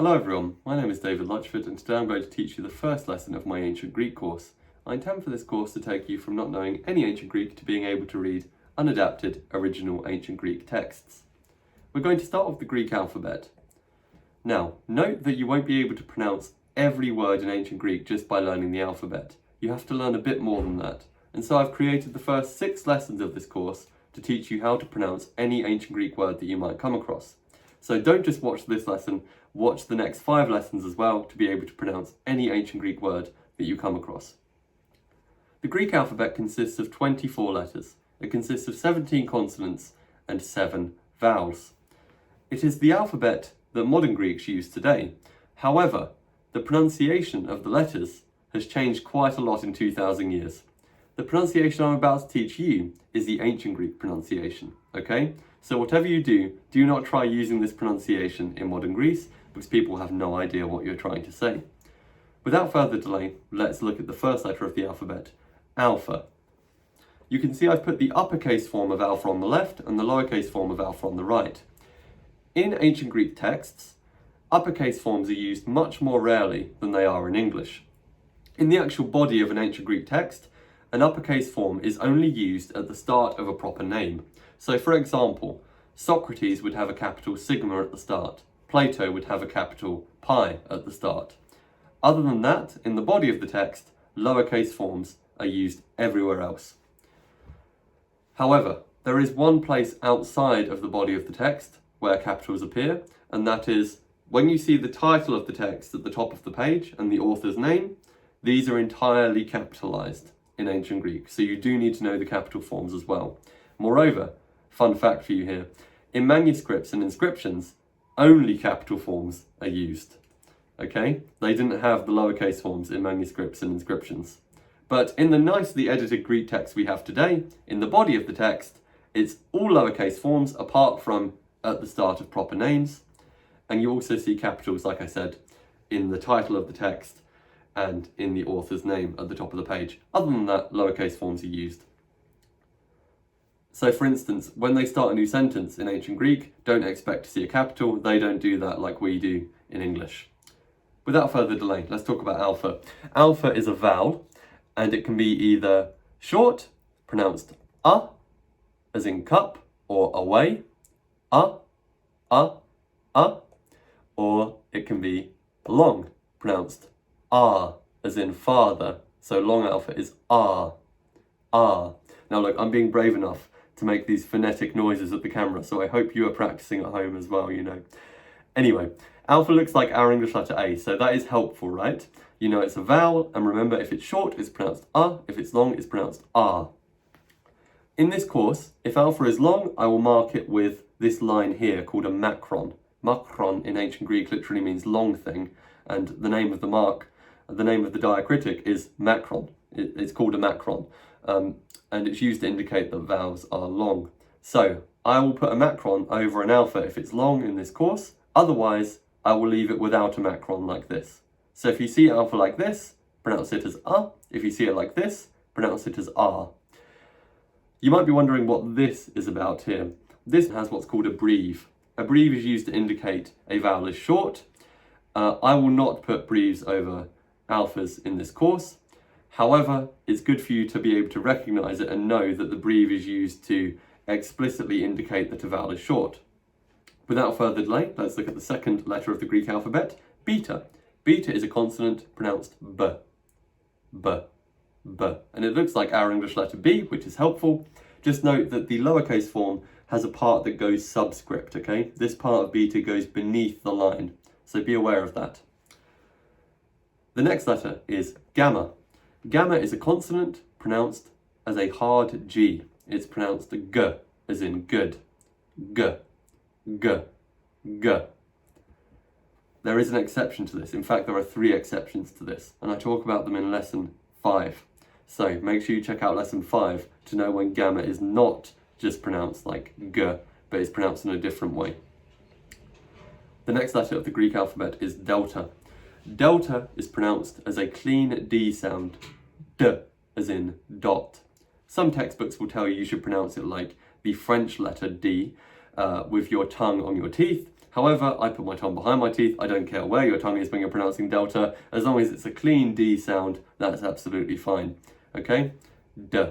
Hello everyone, my name is David Lutchford and today I'm going to teach you the first lesson of my Ancient Greek course. I intend for this course to take you from not knowing any Ancient Greek to being able to read unadapted original Ancient Greek texts. We're going to start with the Greek alphabet. Now, note that you won't be able to pronounce every word in Ancient Greek just by learning the alphabet. You have to learn a bit more than that. And so I've created the first 6 lessons of this course to teach you how to pronounce any Ancient Greek word that you might come across. So don't just watch this lesson, watch the next 5 lessons as well to be able to pronounce any Ancient Greek word that you come across. The Greek alphabet consists of 24 letters. It consists of 17 consonants and 7 vowels. It is the alphabet that modern Greeks use today. However, the pronunciation of the letters has changed quite a lot in 2,000 years. The pronunciation I'm about to teach you is the Ancient Greek pronunciation, okay? So whatever you do, do not try using this pronunciation in modern Greece because people have no idea what you're trying to say. Without further delay, let's look at the first letter of the alphabet, alpha. You can see I've put the uppercase form of alpha on the left and the lowercase form of alpha on the right. In ancient Greek texts, uppercase forms are used much more rarely than they are in English. In the actual body of an ancient Greek text, an uppercase form is only used at the start of a proper name. So for example, Socrates would have a capital sigma at the start. Plato would have a capital pi at the start. Other than that, in the body of the text, lowercase forms are used everywhere else. However, there is one place outside of the body of the text where capitals appear, and that is when you see the title of the text at the top of the page and the author's name, these are entirely capitalized in ancient Greek, so you do need to know the capital forms as well. Moreover, fun fact for you here, in manuscripts and inscriptions, only capital forms are used. Okay? They didn't have the lowercase forms in manuscripts and inscriptions. But in the nicely edited Greek text we have today, in the body of the text, it's all lowercase forms apart from at the start of proper names. And you also see capitals, like I said, in the title of the text and in the author's name at the top of the page. Other than that, lowercase forms are used. So for instance, when they start a new sentence in ancient Greek, don't expect to see a capital. They don't do that like we do in English. Without further delay, let's talk about alpha. Alpha is a vowel, and it can be either short, pronounced as in cup or away, or it can be long, pronounced as in father. So long alpha is Now look, I'm being brave enough to make these phonetic noises at the camera, so I hope you are practicing at home as well, you know. Anyway, alpha looks like our English letter A, so that is helpful, right? You know it's a vowel, and remember if it's short, it's pronounced if it's long, it's pronounced In this course, if alpha is long, I will mark it with this line here called a macron. Macron in ancient Greek literally means long thing, and the name of the diacritic is macron. It's called a macron, and it's used to indicate that vowels are long. So I will put a macron over an alpha if it's long in this course, otherwise I will leave it without a macron like this. So if you see alpha like this, pronounce it as If you see it like this, pronounce it as You might be wondering what this is about here. This has what's called a breve. A breve is used to indicate a vowel is short. I will not put breves over alphas in this course. However, it's good for you to be able to recognize it and know that the breve is used to explicitly indicate that a vowel is short. Without further delay, let's look at the second letter of the Greek alphabet, beta. Beta is a consonant pronounced b. And it looks like our English letter B, which is helpful. Just note that the lowercase form has a part that goes subscript, okay? This part of beta goes beneath the line, so be aware of that. The next letter is gamma. Gamma is a consonant pronounced as a hard G. It's pronounced G, as in good. G. There is an exception to this. In fact, there are 3 exceptions to this, and I talk about them in lesson 5. So make sure you check out lesson 5 to know when gamma is not just pronounced like G, but is pronounced in a different way. The next letter of the Greek alphabet is delta. Delta is pronounced as a clean D sound, D, as in dot. Some textbooks will tell you should pronounce it like the French letter D, with your tongue on your teeth. However, I put my tongue behind my teeth. I don't care where your tongue is when you're pronouncing delta. As long as it's a clean D sound, that's absolutely fine. Okay? D.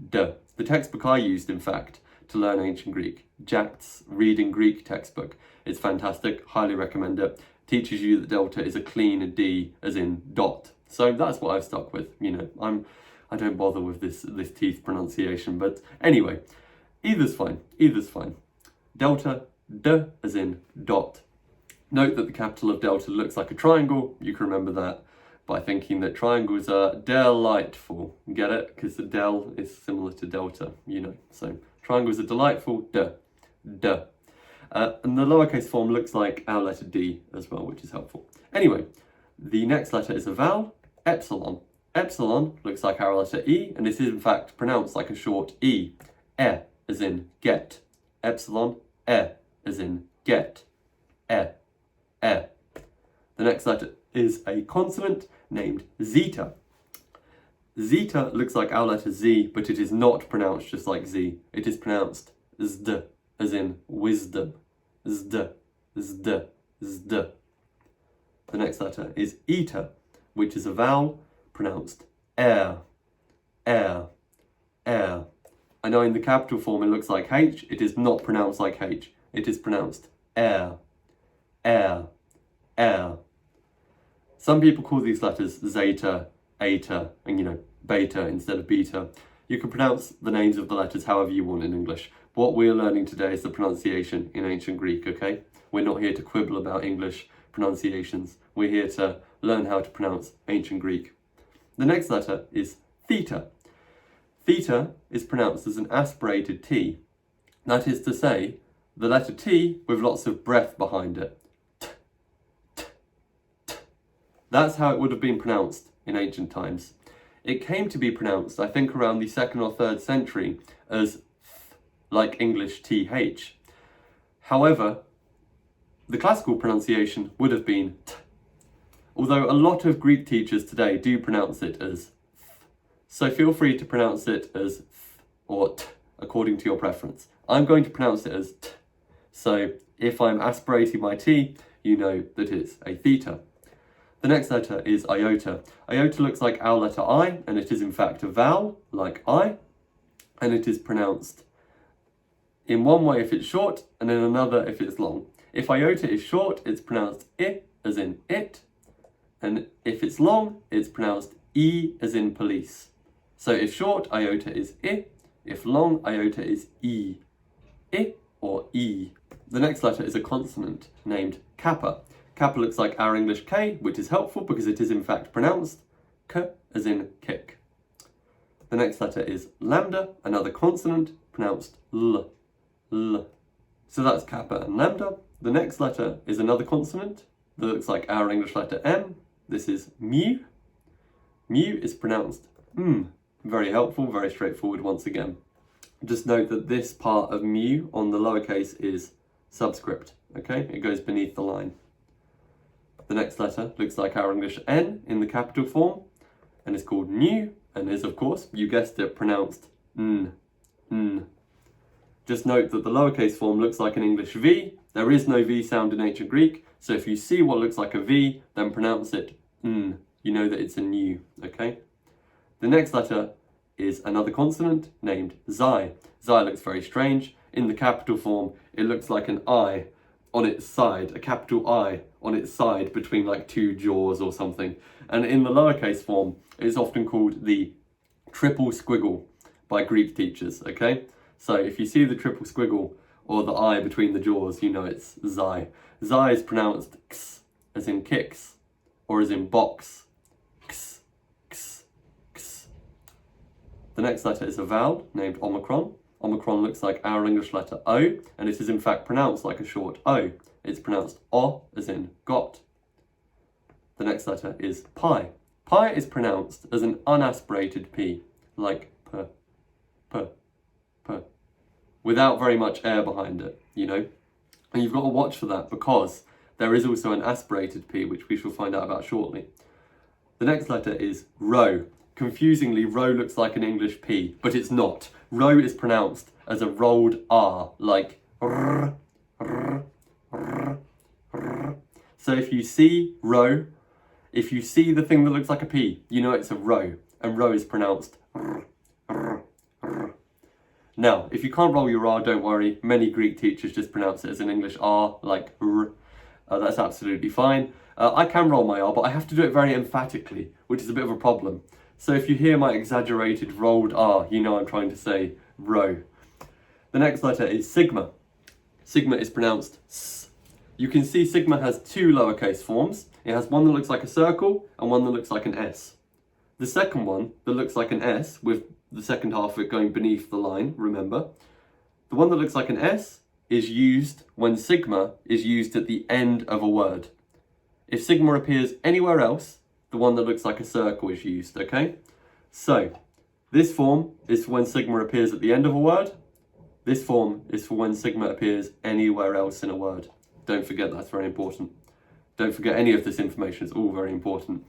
D. The textbook I used, in fact, to learn ancient Greek, Jack's Reading Greek textbook. It's fantastic. Highly recommend it. Teaches you that delta is a clean D, as in dot. So that's what I've stuck with. You know, I don't bother with this teeth pronunciation. But anyway, either's fine. Either's fine. Delta, D, as in dot. Note that the capital of delta looks like a triangle. You can remember that by thinking that triangles are delightful. Get it? Because the del is similar to delta, you know. So triangles are delightful. D, D. And the lowercase form looks like our letter D as well, which is helpful. Anyway, the next letter is a vowel, epsilon. Epsilon looks like our letter E, and it is in fact pronounced like a short E. E, as in get. Epsilon, E, as in get. E, E. The next letter is a consonant named zeta. Zeta looks like our letter Z, but it is not pronounced just like Z. It is pronounced zd, as in wisdom. Zd, zd, zd. The next letter is eta, which is a vowel pronounced air, air, air. I know in the capital form it looks like H. It is not pronounced like H. It is pronounced air, air, air. Some people call these letters zeta, eta, and you know, beta instead of beta. You can pronounce the names of the letters however you want in English. What we're learning today is the pronunciation in ancient Greek, okay? We're not here to quibble about English pronunciations. We're here to learn how to pronounce ancient Greek. The next letter is theta. Theta is pronounced as an aspirated T. That is to say, the letter T with lots of breath behind it. T, t, t. That's how it would have been pronounced in ancient times. It came to be pronounced, I think, around the 2nd or 3rd century as th, like English TH. However, the classical pronunciation would have been t, although a lot of Greek teachers today do pronounce it as th. So feel free to pronounce it as th or t, according to your preference. I'm going to pronounce it as t. So if I'm aspirating my T, you know that it's a theta. The next letter is iota. Iota looks like our letter I, and it is in fact a vowel, like I, and it is pronounced in one way if it's short, and in another if it's long. If iota is short, it's pronounced I, as in it, and if it's long, it's pronounced E, as in police. So if short, iota is I, if long, iota is E. I or E. The next letter is a consonant named kappa. Kappa looks like our English K, which is helpful because it is in fact pronounced K, as in kick. The next letter is lambda, another consonant pronounced L, L. So that's kappa and lambda. The next letter is another consonant that looks like our English letter M. This is mu. Mu is pronounced M. Very helpful, very straightforward once again. Just note that this part of mu on the lowercase is subscript, okay? It goes beneath the line. The next letter looks like our English N in the capital form and is called nu and is, of course, you guessed it, pronounced N, N. Just note that the lowercase form looks like an English V. There is no V sound in ancient Greek, so if you see what looks like a V, then pronounce it N. You know that it's a nu, okay? The next letter is another consonant named xi. Xi looks very strange. In the capital form, it looks like an I on its side, a capital I on its side between like two jaws or something. And in the lowercase form, it's often called the triple squiggle by Greek teachers, okay? So if you see the triple squiggle or the I between the jaws, you know it's xi. Xi is pronounced x, as in kicks, or as in box. X, x, x. The next letter is a vowel named omicron. Omicron looks like our English letter O, and it is in fact pronounced like a short O. It's pronounced O, as in got. The next letter is pi. Pi is pronounced as an unaspirated P, like p, p, p, without very much air behind it, you know? And you've got to watch for that because there is also an aspirated P, which we shall find out about shortly. The next letter is rho. Confusingly, rho looks like an English P, but it's not. Rho is pronounced as a rolled R, like r, r, r. So if you see rho, if you see the thing that looks like a P, you know it's a rho, and rho is pronounced r. Now, if you can't roll your R, don't worry. Many Greek teachers just pronounce it as an English R, like r. That's absolutely fine. I can roll my R, but I have to do it very emphatically, which is a bit of a problem. So if you hear my exaggerated rolled R, you know I'm trying to say rho. The next letter is sigma. Sigma is pronounced S. You can see sigma has two lowercase forms. It has one that looks like a circle and one that looks like an S. The second one that looks like an S, with the second half of it going beneath the line, remember? The one that looks like an S is used when sigma is used at the end of a word. If sigma appears anywhere else, the one that looks like a circle is used, okay? So, this form is for when sigma appears at the end of a word. This form is for when sigma appears anywhere else in a word. Don't forget, that's very important. Don't forget any of this information, it's all very important.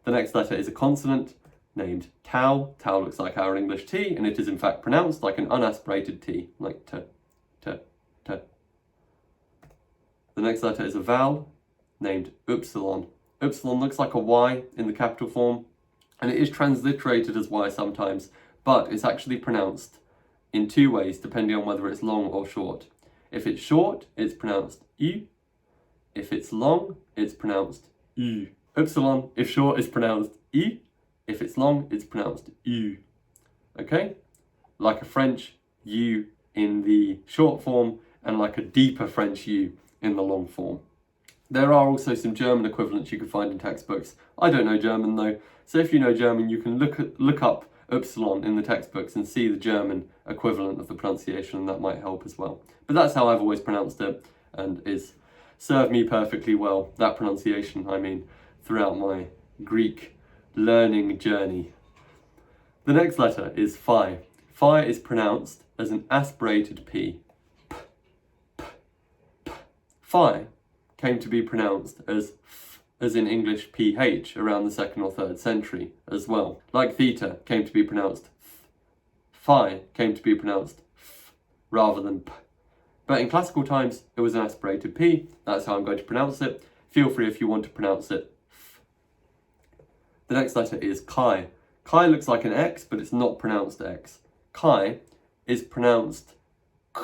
The next letter is a consonant named tau. Tau looks like our English T, and it is in fact pronounced like an unaspirated T, like t, t, t. The next letter is a vowel named upsilon. Upsilon looks like a Y in the capital form, and it is transliterated as Y sometimes, but it's actually pronounced in two ways depending on whether it's long or short. If it's short, it's pronounced U. If it's long, it's pronounced U. Upsilon, if short, is pronounced I. If it's long, it's pronounced U. Okay? Like a French U in the short form and like a deeper French U in the long form. There are also some German equivalents you can find in textbooks. I don't know German though, so if you know German, you can look up upsilon in the textbooks and see the German equivalent of the pronunciation, and that might help as well. But that's how I've always pronounced it, and is served me perfectly well, that pronunciation, I mean, throughout my Greek learning journey. The next letter is phi. Phi is pronounced as an aspirated P. P, p, p. Phi came to be pronounced as f, as in English PH, around the 2nd or 3rd century as well. Like theta came to be pronounced th. Phi came to be pronounced f rather than p. But in classical times, it was an aspirated P. That's how I'm going to pronounce it. Feel free if you want to pronounce it f. The next letter is chi. Chi looks like an X, but it's not pronounced X. Chi is pronounced k,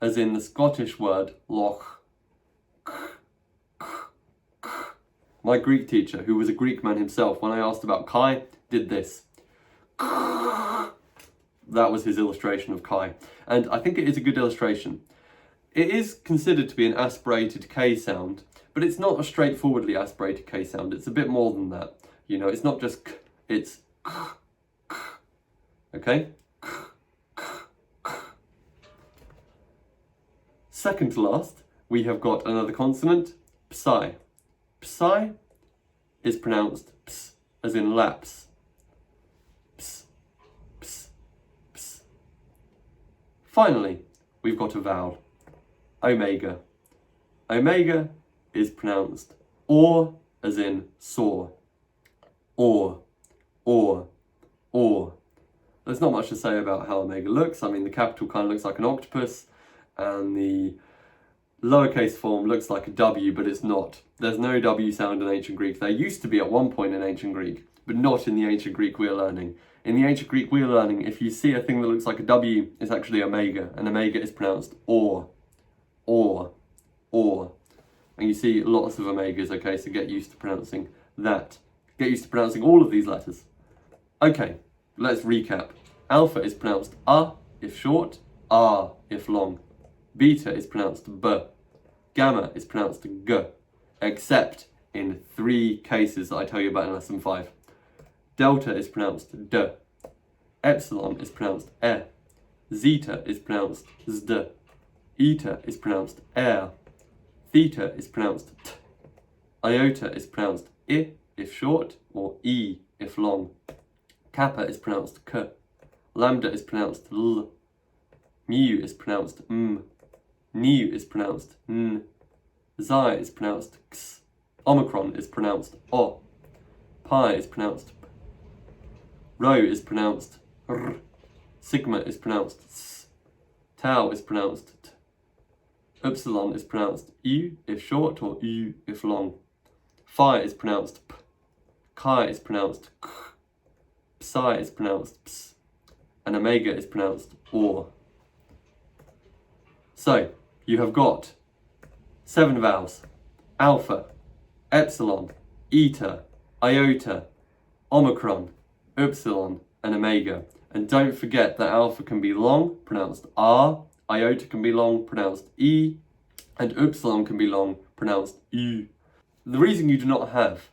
as in the Scottish word loch. K, k, k. My Greek teacher, who was a Greek man himself, when I asked about chi, did this. That was his illustration of chi. And I think it is a good illustration. It is considered to be an aspirated K sound, but it's not a straightforwardly aspirated K sound. It's a bit more than that. You know, it's not just k, it's k, k. Okay? K, k, k. Second to last, we have got another consonant, psi. Psi is pronounced ps, as in lapse. Ps, ps, ps. Finally, we've got a vowel. Omega. Omega is pronounced or, as in saw. Or. There's not much to say about how omega looks. I mean, the capital kind of looks like an octopus, and the lowercase form looks like a W, but it's not. There's no W sound in ancient Greek. There used to be at one point in ancient Greek, but not in the ancient Greek we're learning. In the ancient Greek we're learning, if you see a thing that looks like a W, it's actually omega, and omega is pronounced or. And you see lots of omegas, okay, so get used to pronouncing that. Get used to pronouncing all of these letters. Okay, let's recap. Alpha is pronounced A if short, R if long. Beta is pronounced B. Gamma is pronounced G, except in 3 cases that I tell you about in lesson 5. Delta is pronounced D. Epsilon is pronounced E. Zeta is pronounced ZD. Eta is pronounced air. Theta is pronounced t. Iota is pronounced I if short, or E if long. Kappa is pronounced k. Lambda is pronounced l. Mu is pronounced m. Nu is pronounced n. Xi is pronounced x. Omicron is pronounced o. Pi is pronounced p. Rho is pronounced r. Sigma is pronounced s. Tau is pronounced t. Upsilon is pronounced U if short or U if long. Phi is pronounced P. Chi is pronounced K. Psi is pronounced Ps. And omega is pronounced OR. So, you have got 7 vowels: alpha, epsilon, eta, iota, omicron, upsilon, and omega. And don't forget that alpha can be long, pronounced R, iota can be long, pronounced E, and upsilon can be long, pronounced U. The reason you do not have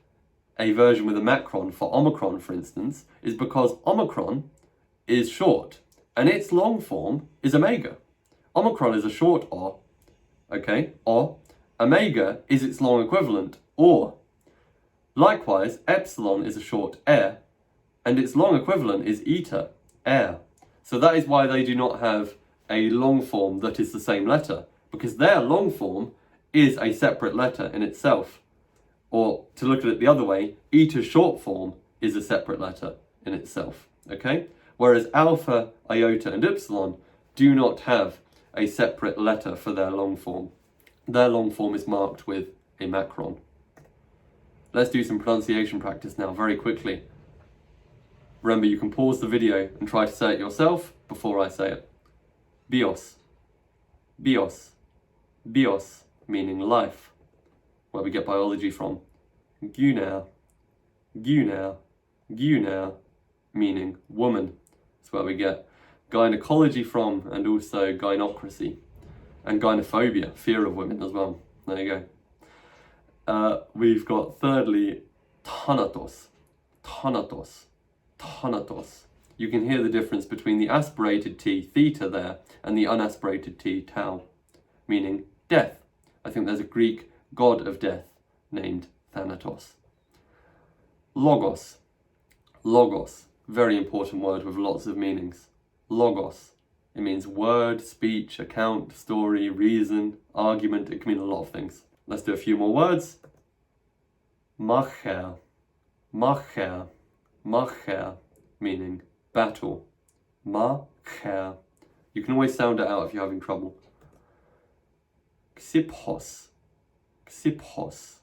a version with a macron for omicron, for instance, is because omicron is short, and its long form is omega. Omicron is a short O, okay, O. Omega is its long equivalent, OR. Likewise, epsilon is a short E, and its long equivalent is eta, air. So that is why they do not have a long form that is the same letter, because their long form is a separate letter in itself. Or to look at it the other way, eta's short form is a separate letter in itself, okay? Whereas alpha, iota, and epsilon do not have a separate letter for their long form. Their long form is marked with a macron. Let's do some pronunciation practice now, very quickly. Remember, you can pause the video and try to say it yourself before I say it. Bios, bios, bios, meaning life, where we get biology from. Gunnar, gunnar, gunnar, meaning woman. That's where we get gynecology from, and also gynocracy. And gynophobia, fear of women as well. There you go. We've got thirdly, thanatos, thanatos, thanatos. You can hear the difference between the aspirated T, theta there, and the unaspirated T, tau, meaning death. I think there's a Greek god of death named Thanatos. Logos, logos, very important word with lots of meanings. Logos, it means word, speech, account, story, reason, argument. It can mean a lot of things. Let's do a few more words. Macher, macher, macher, meaning battle. Macher. You can always sound it out if you're having trouble. Xiphos, xiphos,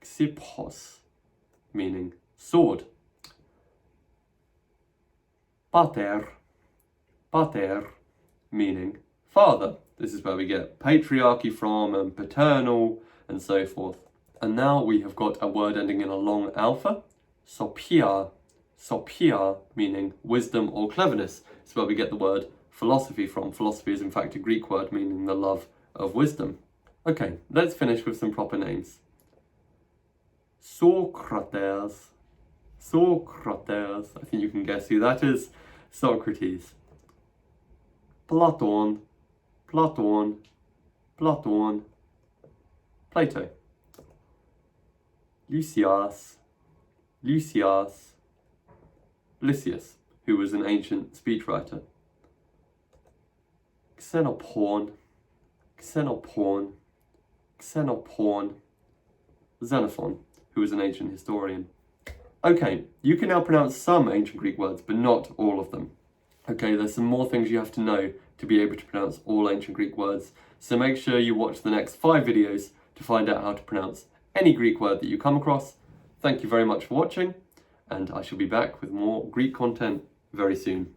xiphos, meaning sword. Pater, pater, meaning father. This is where we get patriarchy from, and paternal, and so forth. And now we have got a word ending in a long alpha. Sophia, sophia, meaning wisdom or cleverness. It's where we get the word philosophy from. Philosophy is in fact a Greek word meaning the love of wisdom. Okay, let's finish with some proper names. Socrates, Socrates, I think you can guess who that is. Socrates. Platon, Platon, Platon. Plato. Lysias, Lysias. Lysias, who was an ancient speechwriter. Xenophon, Xenophon, Xenophon. Xenophon, who was an ancient historian. Okay, you can now pronounce some ancient Greek words, but not all of them. Okay, there's some more things you have to know to be able to pronounce all ancient Greek words, so make sure you watch the next 5 videos to find out how to pronounce any Greek word that you come across. Thank you very much for watching, and I shall be back with more Greek content very soon.